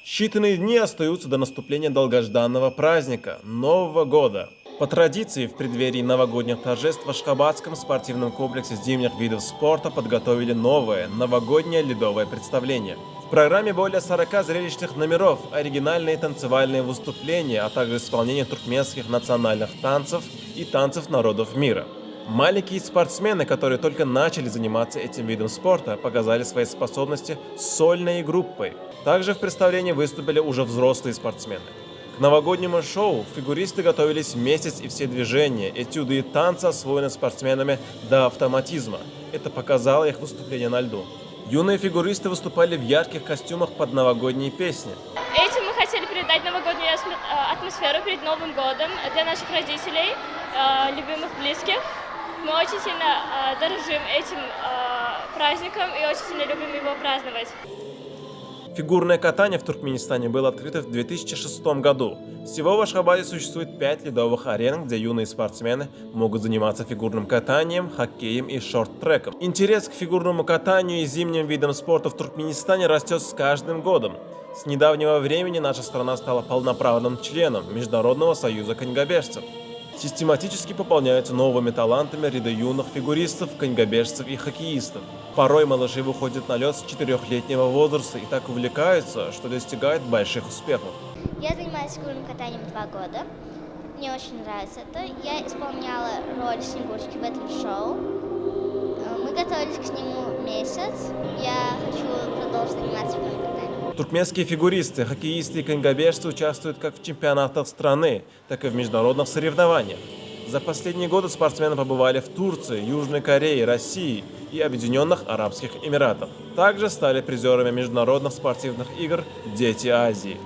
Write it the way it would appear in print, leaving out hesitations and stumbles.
Считанные дни остаются до наступления долгожданного праздника – Нового года. По традиции, в преддверии новогодних торжеств в Ашхабадском спортивном комплексе зимних видов спорта подготовили новое новогоднее ледовое представление. В программе более 40 зрелищных номеров, оригинальные танцевальные выступления, а также исполнение туркменских национальных танцев и танцев народов мира. Маленькие спортсмены, которые только начали заниматься этим видом спорта, показали свои способности с сольной группой. Также в представлении выступили уже взрослые спортсмены. К новогоднему шоу фигуристы готовились месяц, и все движения, этюды и танцы освоены спортсменами до автоматизма. Это показало их выступление на льду. Юные фигуристы выступали в ярких костюмах под новогодние песни. Этим мы хотели передать новогоднюю атмосферу перед Новым годом для наших родителей, любимых, близких. Мы очень сильно дорожим этим праздником и очень сильно любим его праздновать. Фигурное катание в Туркменистане было открыто в 2006 году. Всего в Ашхабаде существует 5 ледовых арен, где юные спортсмены могут заниматься фигурным катанием, хоккеем и шорт-треком. Интерес к фигурному катанию и зимним видам спорта в Туркменистане растет с каждым годом. С недавнего времени наша страна стала полноправным членом Международного союза конькобежцев. Систематически пополняются новыми талантами ряды юных фигуристов, конькобежцев и хоккеистов. Порой малыши выходят на лед с 4-летнего возраста и так увлекаются, что достигают больших успехов. Я занимаюсь фигурным катанием 2 года. Мне очень нравится это. Я исполняла роль Снегурочки в этом шоу. Мы готовились к нему месяц. Я хочу продолжить заниматься фигурным катанием. Туркменские фигуристы, хоккеисты и конькобежцы участвуют как в чемпионатах страны, так и в международных соревнованиях. За последние годы спортсмены побывали в Турции, Южной Корее, России и Объединенных Арабских Эмиратах. Также стали призерами международных спортивных игр «Дети Азии».